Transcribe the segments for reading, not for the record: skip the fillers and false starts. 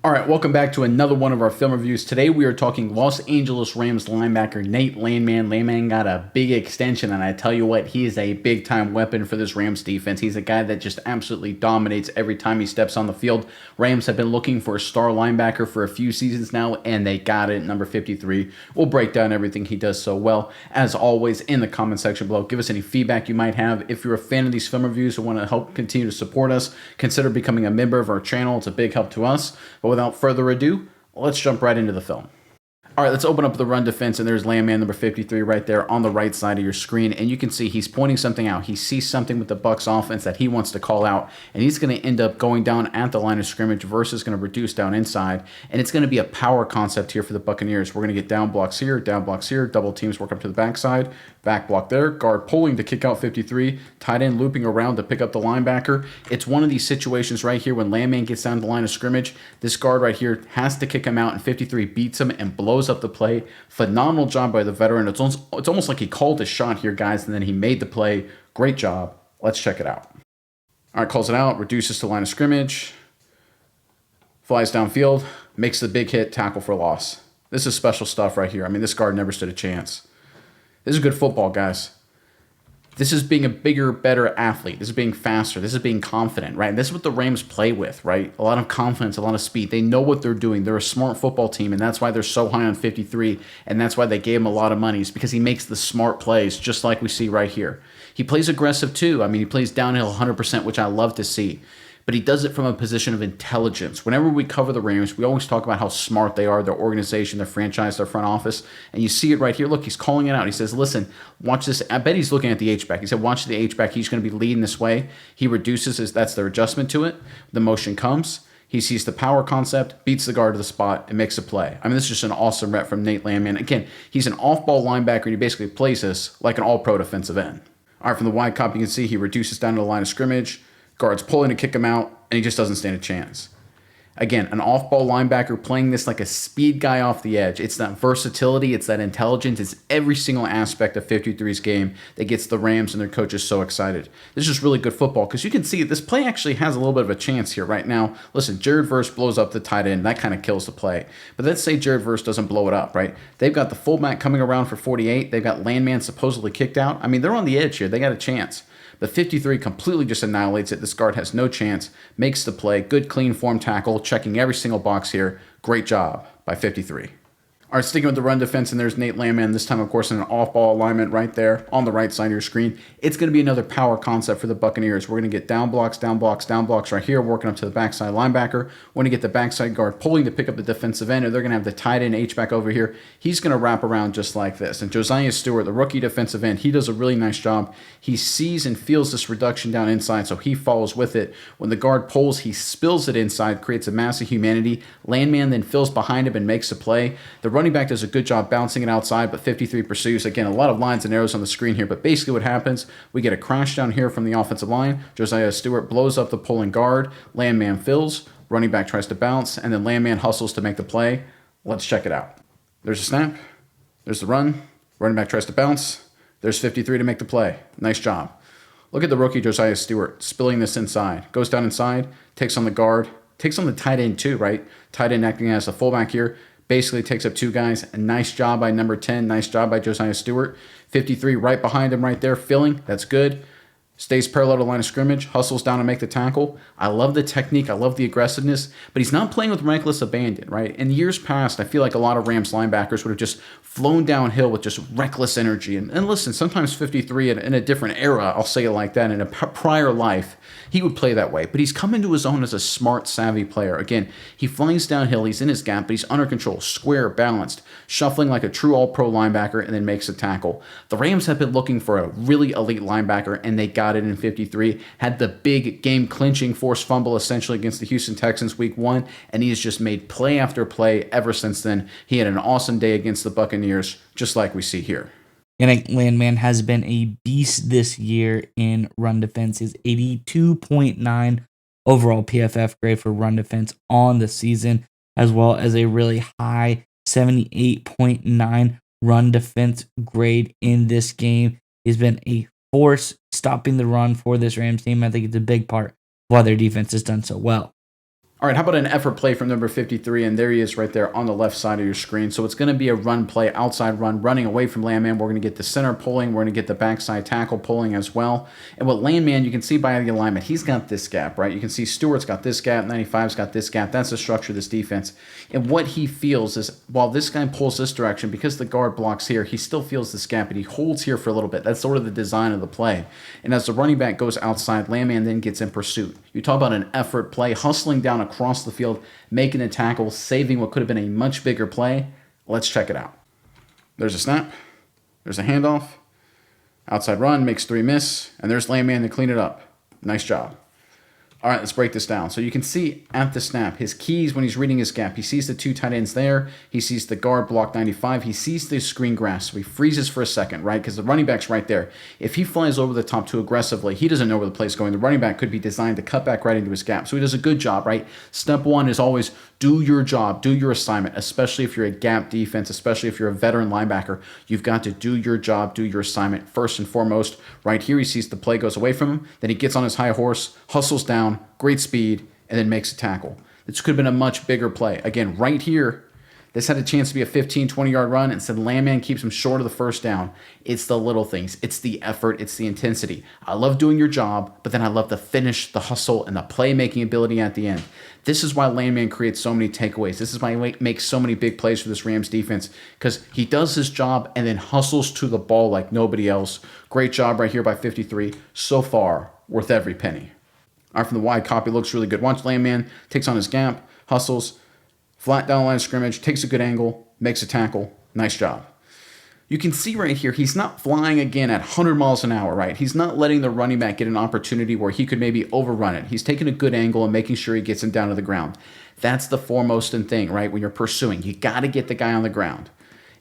All right, welcome back to another one of our film reviews. Today we are talking Los Angeles Rams linebacker Nate Landman. Landman got a big extension, and I tell you what, he is a big time weapon for this Rams defense. He's a guy that just absolutely dominates every time he steps on the field. Rams have been looking for a star linebacker for a few seasons now, and they got it, number 53. We'll break down everything he does so well. As always, in the comment section below, give us any feedback you might have. If you're a fan of these film reviews and want to help continue to support us, consider becoming a member of our channel. It's a big help to us. But without further ado, let's jump right into the film. All right, let's open up the run defense, and there's Landman number 53 right there on the right side of your screen, and you can see he's pointing something out. He sees something with the Bucs offense that he wants to call out, and he's going to end up going down at the line of scrimmage versus going to reduce down inside, and it's going to be a power concept here for the Buccaneers. We're going to get down blocks here, double teams work up to the backside, back block there, guard pulling to kick out 53, tight end looping around to pick up the linebacker. It's one of these situations right here when Landman gets down to the line of scrimmage, this guard right here has to kick him out, and 53 beats him and blows up the play. Phenomenal job by the veteran. It's almost like he called a shot here, guys, and then he made the play. Great job. Let's check it out. All right, calls it out, reduces to line of scrimmage, flies downfield, makes the big hit, tackle for loss. This is special stuff right here. I mean, this guard never stood a chance. This is good football, guys. This is being a bigger, better athlete. This is being faster. This is being confident, right? And this is what the Rams play with, right? A lot of confidence, a lot of speed. They know what they're doing. They're a smart football team, and that's why they're so high on 53, and that's why they gave him a lot of money. It's because he makes the smart plays, just like we see right here. He plays aggressive, too. I mean, he plays downhill 100%, which I love to see. But he does it from a position of intelligence. Whenever we cover the Rams, we always talk about how smart they are, their organization, their franchise, their front office. And you see it right here. Look, he's calling it out. He says, listen, watch this. I bet he's looking at the H-back. He said, watch the H-back. He's going to be leading this way. He reduces his, that's their adjustment to it. The motion comes. He sees the power concept, beats the guard to the spot, and makes a play. I mean, this is just an awesome rep from Nate Landman. Again, he's an off-ball linebacker, and he basically plays this like an all-pro defensive end. All right, from the wide cop, you can see he reduces down to the line of scrimmage. Guards pulling to kick him out, and he just doesn't stand a chance. Again, an off-ball linebacker playing this like a speed guy off the edge. It's that versatility, it's that intelligence, it's every single aspect of 53's game that gets the Rams and their coaches so excited. This is just really good football because you can see this play actually has a little bit of a chance here right now. Listen, Jared Verse blows up the tight end. That kind of kills the play. But let's say Jared Verse doesn't blow it up, right? They've got the fullback coming around for 48. They've got Landman supposedly kicked out. I mean, they're on the edge here. They got a chance. But 53 completely just annihilates it. This guard has no chance, makes the play. Good, clean form tackle, checking every single box here. Great job by 53. All right, sticking with the run defense, and there's Nate Landman, this time, of course, in an off-ball alignment right there on the right side of your screen. It's going to be another power concept for the Buccaneers. We're going to get down blocks right here, working up to the backside linebacker. We're going to get the backside guard pulling to pick up the defensive end, and they're going to have the tight end H-back over here. He's going to wrap around just like this. And Josiah Stewart, the rookie defensive end, he does a really nice job. He sees and feels this reduction down inside, so he follows with it. When the guard pulls, he spills it inside, creates a mass of humanity. Landman then fills behind him and makes a play. The running back does a good job bouncing it outside, but 53 pursues. Again, a lot of lines and arrows on the screen here, but basically what happens, we get a crash down here from the offensive line. Josiah Stewart blows up the pulling guard. Landman fills. Running back tries to bounce, and then Landman hustles to make the play. Let's check it out. There's a snap. There's the run. Running back tries to bounce. There's 53 to make the play. Nice job. Look at the rookie Josiah Stewart spilling this inside. Goes down inside, takes on the guard, takes on the tight end too, right? Tight end acting as a fullback here. Basically takes up two guys. A nice job by number 10. Nice job by Josiah Stewart. 53 right behind him right there, filling. That's good. Stays parallel to the line of scrimmage, hustles down to make the tackle. I love the technique. I love the aggressiveness, but he's not playing with reckless abandon, right? In years past, I feel like a lot of Rams linebackers would have just flown downhill with just reckless energy. And listen, sometimes 53 in a different era, I'll say it like that, in a prior life, he would play that way. But he's come into his own as a smart, savvy player. Again, he flies downhill, he's in his gap, but he's under control, square, balanced, shuffling like a true all-pro linebacker, and then makes a tackle. The Rams have been looking for a really elite linebacker, and they got it in 53. Had the big game-clinching forced fumble essentially against the Houston Texans week 1, and he has just made play after play ever since then. He had an awesome day against the Buccaneers, just like we see here. And Landman has been a beast this year in run defense. His 82.9 overall PFF grade for run defense on the season, as well as a really high 78.9 run defense grade in this game. He's been a force stopping the run for this Rams team. I think it's a big part of why their defense has done so well. All right, how about an effort play from number 53? And there he is right there on the left side of your screen. So it's going to be a run play, outside run, running away from Landman. We're going to get the center pulling. We're going to get the backside tackle pulling as well. And with Landman, you can see by the alignment, he's got this gap, right? You can see Stewart's got this gap, 95's got this gap. That's the structure of this defense. And what he feels is while this guy pulls this direction, because the guard blocks here, he still feels this gap and he holds here for a little bit. That's sort of the design of the play. And as the running back goes outside, Landman then gets in pursuit. You talk about an effort play, hustling down across the field, making a tackle, saving what could have been a much bigger play. Let's check it out. There's a snap. There's a handoff. Outside run, makes 3 miss, and there's Landman to clean it up. Nice job. All right, let's break this down. So you can see at the snap, his keys when he's reading his gap. He sees the 2 tight ends there. He sees the guard block 95. He sees the screen grass. So he freezes for a second, right? Because the running back's right there. If he flies over the top too aggressively, he doesn't know where the play's going. The running back could be designed to cut back right into his gap. So he does a good job, right? Step 1 is always do your job, do your assignment, especially if you're a gap defense, especially if you're a veteran linebacker. You've got to do your job, do your assignment first and foremost. Right here, he sees the play goes away from him. Then he gets on his high horse, hustles down, great speed, and then makes a tackle. This could have been a much bigger play. Again, right here, this had a chance to be a 15, 20-yard run. Instead, Landman keeps him short of the first down. It's the little things. It's the effort. It's the intensity. I love doing your job, but then I love the finish, the hustle, and the playmaking ability at the end. This is why Landman creates so many takeaways. This is why he makes so many big plays for this Rams defense, because he does his job and then hustles to the ball like nobody else. Great job right here by 53. So far, worth every penny. All right, from the wide copy, looks really good. Watch Landman, takes on his gap, hustles, flat down the line of scrimmage, takes a good angle, makes a tackle. Nice job. You can see right here, he's not flying again at 100 miles an hour, right? He's not letting the running back get an opportunity where he could maybe overrun it. He's taking a good angle and making sure he gets him down to the ground. That's the foremost thing, right? When you're pursuing, you got to get the guy on the ground.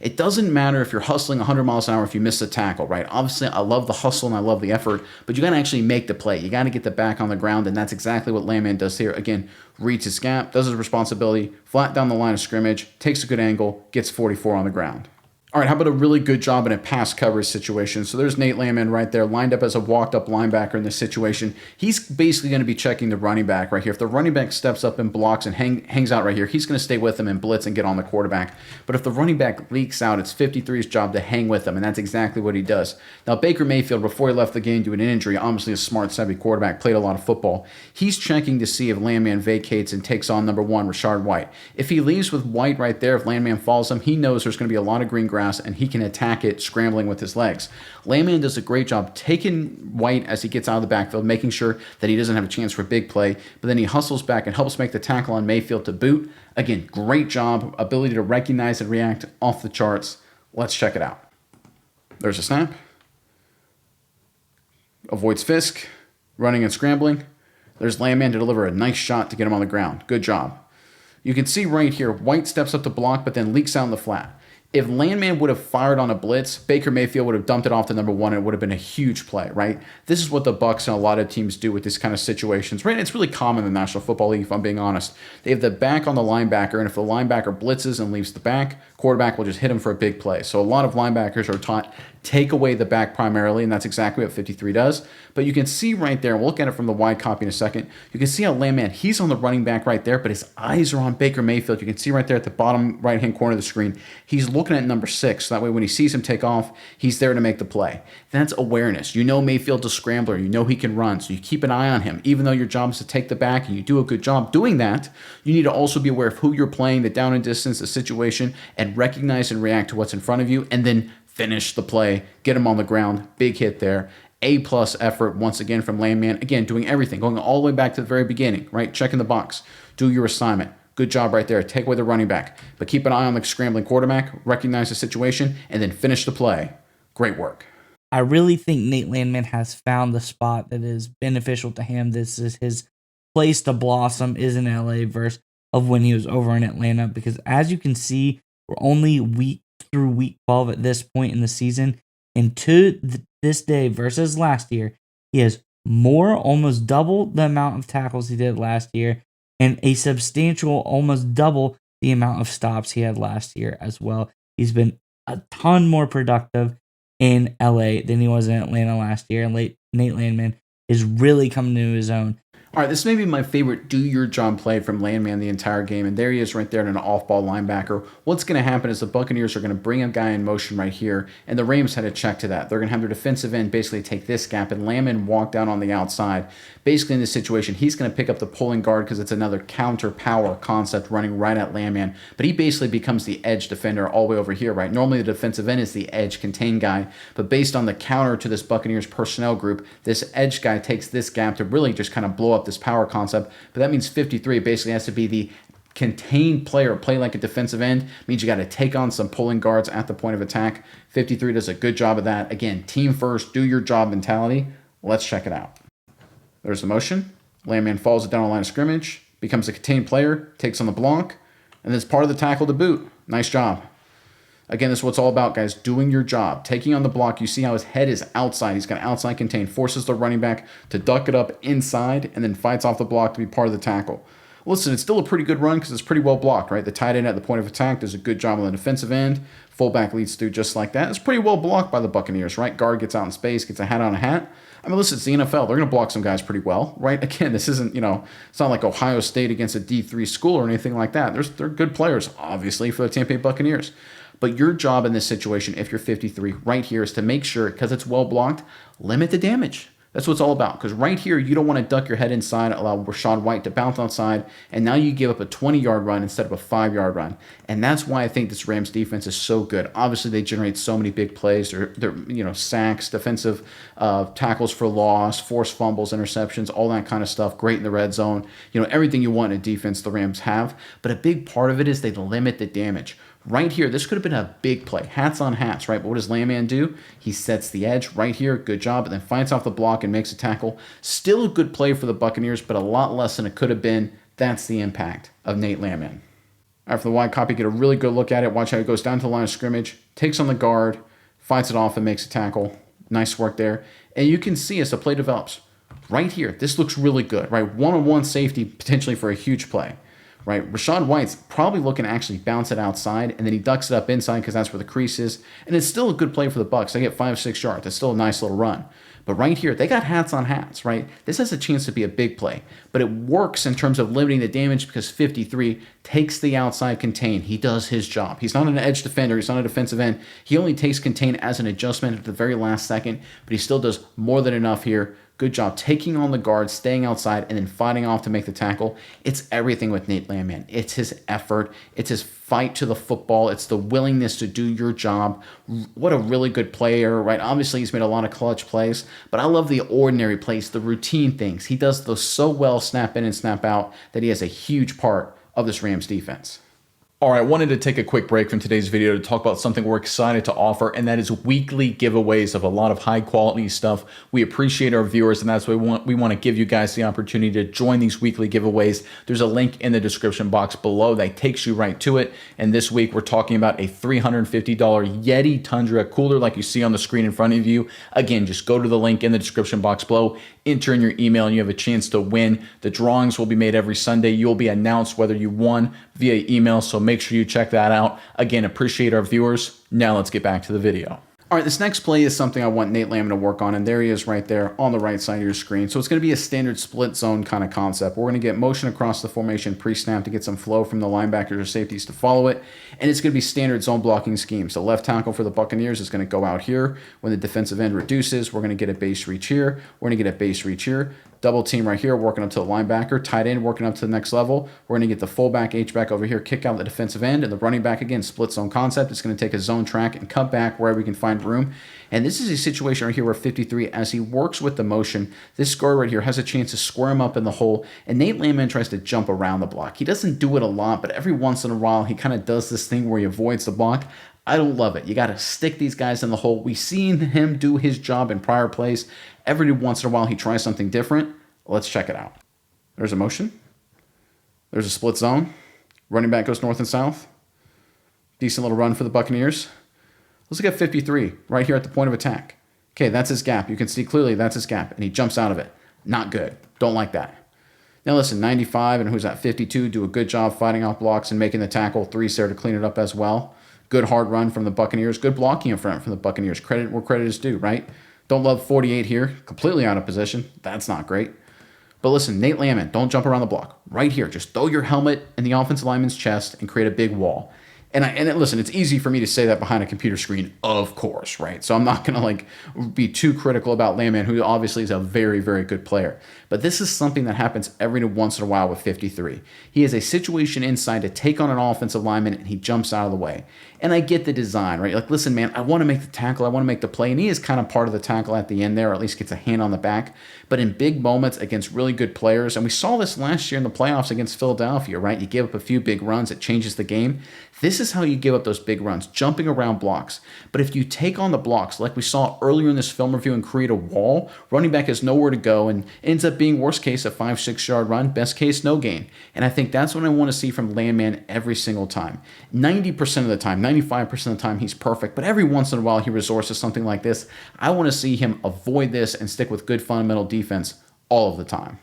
It doesn't matter if you're hustling 100 miles an hour if you miss the tackle, right? Obviously, I love the hustle and I love the effort, but you got to actually make the play. You got to get the back on the ground, and that's exactly what Landman does here. Again, reads his gap, does his responsibility, flat down the line of scrimmage, takes a good angle, gets 44 on the ground. All right, how about a really good job in a pass coverage situation? So there's Nate Landman right there, lined up as a walked-up linebacker in this situation. He's basically going to be checking the running back right here. If the running back steps up and blocks and hangs out right here, he's going to stay with him and blitz and get on the quarterback. But if the running back leaks out, it's 53's job to hang with him, and that's exactly what he does. Now, Baker Mayfield, before he left the game due to an injury, obviously a smart, savvy quarterback, played a lot of football. He's checking to see if Landman vacates and takes on number 1, Rashard White. If he leaves with White right there, if Landman follows him, he knows there's going to be a lot of green grass, and he can attack it scrambling with his legs. Landman does a great job taking White as he gets out of the backfield, making sure that he doesn't have a chance for a big play, but then he hustles back and helps make the tackle on Mayfield to boot. Again, great job, ability to recognize and react off the charts. Let's check it out. There's a snap. Avoids Fisk, running and scrambling. There's Landman to deliver a nice shot to get him on the ground. Good job. You can see right here, White steps up to block, but then leaks out in the flat. If Landman would have fired on a blitz, Baker Mayfield would have dumped it off to number 1, and it would have been a huge play, right? This is what the Bucs and a lot of teams do with this kind of situations, right? It's really common in the National Football League, if I'm being honest. They have the back on the linebacker, and if the linebacker blitzes and leaves the back, quarterback will just hit him for a big play. So a lot of linebackers are taught take away the back primarily, and that's exactly what 53 does. But you can see right there, we'll look at it from the wide copy in a second, you can see how Landman, he's on the running back right there, but his eyes are on Baker Mayfield. You can see right there at the bottom right-hand corner of the screen, he's looking at number 6, so that way when he sees him take off, he's there to make the play. That's awareness. You know Mayfield's a scrambler. You know he can run, so you keep an eye on him. Even though your job is to take the back and you do a good job doing that, you need to also be aware of who you're playing, the down and distance, the situation, and recognize and react to what's in front of you, and then finish the play, get him on the ground. Big hit there. A-plus effort once again from Landman. Again, doing everything, going all the way back to the very beginning, right? Checking the box. Do your assignment. Good job right there. Take away the running back. But keep an eye on the scrambling quarterback, recognize the situation, and then finish the play. Great work. I really think Nate Landman has found the spot that is beneficial to him. This is his place to blossom is in LA versus of when he was over in Atlanta, because as you can see, we're only week through week 12 at this point in the season. And to this day versus last year, he has more, almost double the amount of tackles he did last year, and a substantial, almost double the amount of stops he had last year as well. He's been a ton more productive in LA than he was in Atlanta last year. And Nate Landman is really coming to his own. All right, this may be my favorite do-your-job play from Landman the entire game, and there he is right there in an off-ball linebacker. What's going to happen is the Buccaneers are going to bring a guy in motion right here, and the Rams had to check to that. They're going to have their defensive end basically take this gap, and Landman walk down on the outside. Basically, in this situation, he's going to pick up the pulling guard because it's another counter-power concept running right at Landman, but he basically becomes the edge defender all the way over here, right? Normally, the defensive end is the edge contain guy, but based on the counter to this Buccaneers personnel group, this edge guy takes this gap to really just kind of blow up this power concept, but that means 53 basically has to be the contained player, play like a defensive end. Means you got to take on some pulling guards at the point of attack. 53 does a good job of that. Again, team first, do your job mentality. Let's check it out. There's the motion. Landman falls it down the line of scrimmage, becomes a contained player, takes on the block, and then it's part of the tackle to boot. Nice job. Again, this is what it's all about, guys. Doing your job. Taking on the block. You see how his head is outside. He's got outside contain. Forces the running back to duck it up inside and then fights off the block to be part of the tackle. Listen, it's still a pretty good run because it's pretty well blocked, right? The tight end at the point of attack does a good job on the defensive end. Fullback leads through just like that. It's pretty well blocked by the Buccaneers, right? Guard gets out in space, gets a hat on a hat. I mean, listen, it's the NFL. They're going to block some guys pretty well, right? Again, this isn't, it's not like Ohio State against a D3 school or anything like that. They're good players, obviously, for the Tampa Bay Buccaneers. But your job in this situation, if you're 53, right here is to make sure, because it's well blocked, limit the damage. That's what it's all about. Because right here, you don't want to duck your head inside, allow Rachaad White to bounce outside, and now you give up a 20-yard run instead of a 5-yard run. And that's why I think this Rams defense is so good. Obviously, they generate so many big plays. They're sacks, defensive tackles for loss, forced fumbles, interceptions, all that kind of stuff. Great in the red zone. Everything you want in a defense the Rams have. But a big part of it is they limit the damage. Right here, this could have been a big play. Hats on hats, right? But what does Landman do? He sets the edge right here. Good job. And then fights off the block and makes a tackle. Still a good play for the Buccaneers, but a lot less than it could have been. That's the impact of Nate Landman. All right, for the wide copy, get a really good look at it. Watch how it goes down to the line of scrimmage, takes on the guard, fights it off, and makes a tackle. Nice work there. And you can see as the play develops, right here, this looks really good, right? One-on-one safety potentially for a huge play. Right, Rachaad White's probably looking to actually bounce it outside, and then he ducks it up inside because that's where the crease is. And it's still a good play for the Bucs. They get 5-6 yards. It's still a nice little run. But right here, they got hats on hats, right? This has a chance to be a big play. But it works in terms of limiting the damage because 53 takes the outside contain. He does his job. He's not an edge defender. He's not a defensive end. He only takes contain as an adjustment at the very last second, but he still does more than enough here. Good job taking on the guard, staying outside, and then fighting off to make the tackle. It's everything with Nate Landman. It's his effort. It's his fight to the football. It's the willingness to do your job. What a really good player, right? Obviously, he's made a lot of clutch plays, but I love the ordinary plays, the routine things. He does those so well, snap in and snap out, that he has a huge part of this Rams defense. All right, I wanted to take a quick break from today's video to talk about something we're excited to offer, and that is weekly giveaways of a lot of high quality stuff. We appreciate our viewers, and that's why we want to give you guys the opportunity to join these weekly giveaways. There's a link in the description box below that takes you right to it. And this week we're talking about a $350 Yeti Tundra cooler like you see on the screen in front of you. Again, just go to the link in the description box below, enter in your email, and you have a chance to win. The drawings will be made every Sunday. You'll be announced whether you won via email, so make sure you check that out. Again, appreciate our viewers. Now let's get back to the video. All right, this next play is something I want Nate Landman to work on, and there he is right there on the right side of your screen. So it's going to be a standard split zone kind of concept. We're going to get motion across the formation pre-snap to get some flow from the linebackers or safeties to follow it, and it's going to be standard zone blocking scheme. So left tackle for the Buccaneers is going to go out here. When the defensive end reduces, we're going to get a base reach here. We're going to get a base reach here. Double team right here, working up to the linebacker. Tight end working up to the next level. We're going to get the fullback, H-back over here, kick out the defensive end, and the running back, again, split zone concept. It's going to take a zone track and cut back wherever we can find room. And this is a situation right here where 53, as he works with the motion, this guard right here has a chance to square him up in the hole, and Nate Landman tries to jump around the block. He doesn't do it a lot, but every once in a while, he kind of does this thing where he avoids the block. I don't love it. You got to stick these guys in the hole. We've seen him do his job in prior plays. Every once in a while, he tries something different. Let's check it out. There's a motion. There's a split zone. Running back goes north and south. Decent little run for the Buccaneers. Let's look at 53 right here at the point of attack. Okay, that's his gap. You can see clearly that's his gap, and he jumps out of it. Not good. Don't like that. Now listen, 95 and who's at 52 do a good job fighting off blocks and making the tackle. 3's there to clean it up as well. Good hard run from the Buccaneers. Good blocking in front from the Buccaneers. Credit where credit is due, right? Don't love 48 here. Completely out of position. That's not great. But listen, Nate Landman, don't jump around the block. Right here, just throw your helmet in the offensive lineman's chest and create a big wall. Listen, it's easy for me to say that behind a computer screen, of course, right? So I'm not gonna be too critical about Landman, who obviously is a very, very good player. But this is something that happens every once in a while with 53. He has a situation inside to take on an offensive lineman, and he jumps out of the way. And I get the design, right? Like, listen, man, I want to make the tackle, I want to make the play, and he is kind of part of the tackle at the end there, or at least gets a hand on the back. But in big moments against really good players, and we saw this last year in the playoffs against Philadelphia, right? You give up a few big runs, it changes the game. This is how you give up those big runs, jumping around blocks. But if you take on the blocks, like we saw earlier in this film review, and create a wall, running back has nowhere to go and ends up being worst case a 5-6 yard run, best case no gain. And I think that's what I want to see from Landman every single time. 90% of the time, 95% of the time, he's perfect, but every once in a while he resorts to something like this. I want to see him avoid this and stick with good fundamental defense all of the time.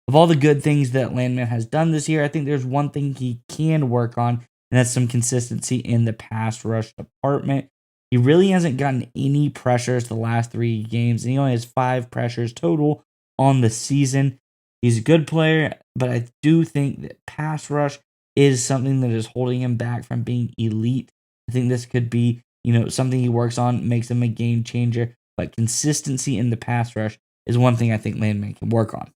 Of all the good things that Landman has done this year, I think there's one thing he can work on, and that's some consistency in the pass rush department. He really hasn't gotten any pressures the last 3 games, and he only has 5 pressures total on the season. He's a good player, but I do think that pass rush is something that is holding him back from being elite. I think this could be, something he works on, makes him a game changer, but consistency in the pass rush is one thing I think Landman can work on.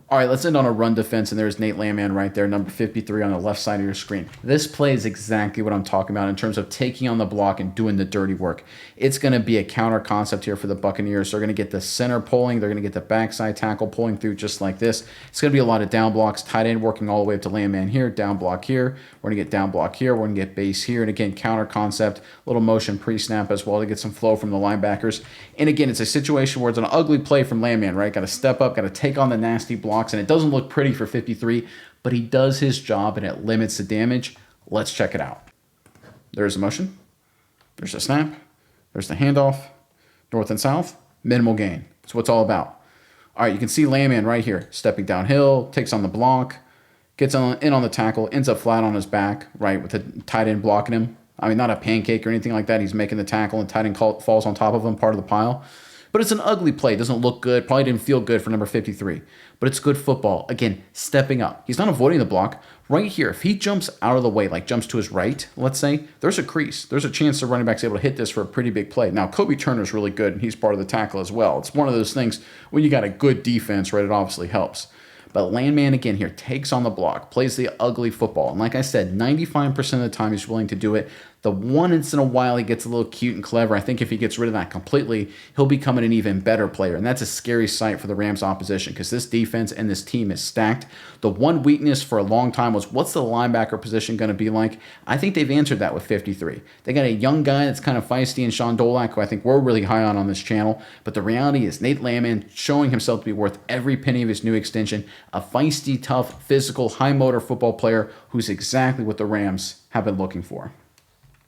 All right, let's end on a run defense, and there's Nate Landman right there, number 53 on the left side of your screen. This play is exactly what I'm talking about in terms of taking on the block and doing the dirty work. It's going to be a counter concept here for the Buccaneers. They're going to get the center pulling. They're going to get the backside tackle pulling through just like this. It's going to be a lot of down blocks, tight end working all the way up to Landman here, down block here. We're going to get down block here. We're going to get base here. And again, counter concept, little motion pre-snap as well to get some flow from the linebackers. And again, it's a situation where it's an ugly play from Landman, right? Got to step up, got to take on the nasty block. And it doesn't look pretty for 53, but he does his job and it limits the damage. Let's check it out. There's the motion. There's the snap. There's the handoff. North and south. Minimal gain. That's what it's all about. All right, you can see Landman right here. Stepping downhill, takes on the block, gets in on the tackle, ends up flat on his back, right, with the tight end blocking him. I mean, not a pancake or anything like that. He's making the tackle and tight end falls on top of him, part of the pile. But it's an ugly play. It doesn't look good. Probably didn't feel good for number 53. But it's good football. Again, stepping up. He's not avoiding the block. Right here, if he jumps out of the way, like jumps to his right, let's say, there's a crease. There's a chance the running back's able to hit this for a pretty big play. Now, Kobe Turner's really good, and he's part of the tackle as well. It's one of those things when you got a good defense, right, it obviously helps. But Landman, again, here, takes on the block, plays the ugly football. And like I said, 95% of the time he's willing to do it. The once in a while he gets a little cute and clever. I think if he gets rid of that completely, he'll become an even better player. And that's a scary sight for the Rams opposition because this defense and this team is stacked. The one weakness for a long time was what's the linebacker position going to be like? I think they've answered that with 53. They got a young guy that's kind of feisty in Sean Dolak, who I think we're really high on this channel. But the reality is Nate Landman showing himself to be worth every penny of his new extension. A feisty, tough, physical, high motor football player who's exactly what the Rams have been looking for.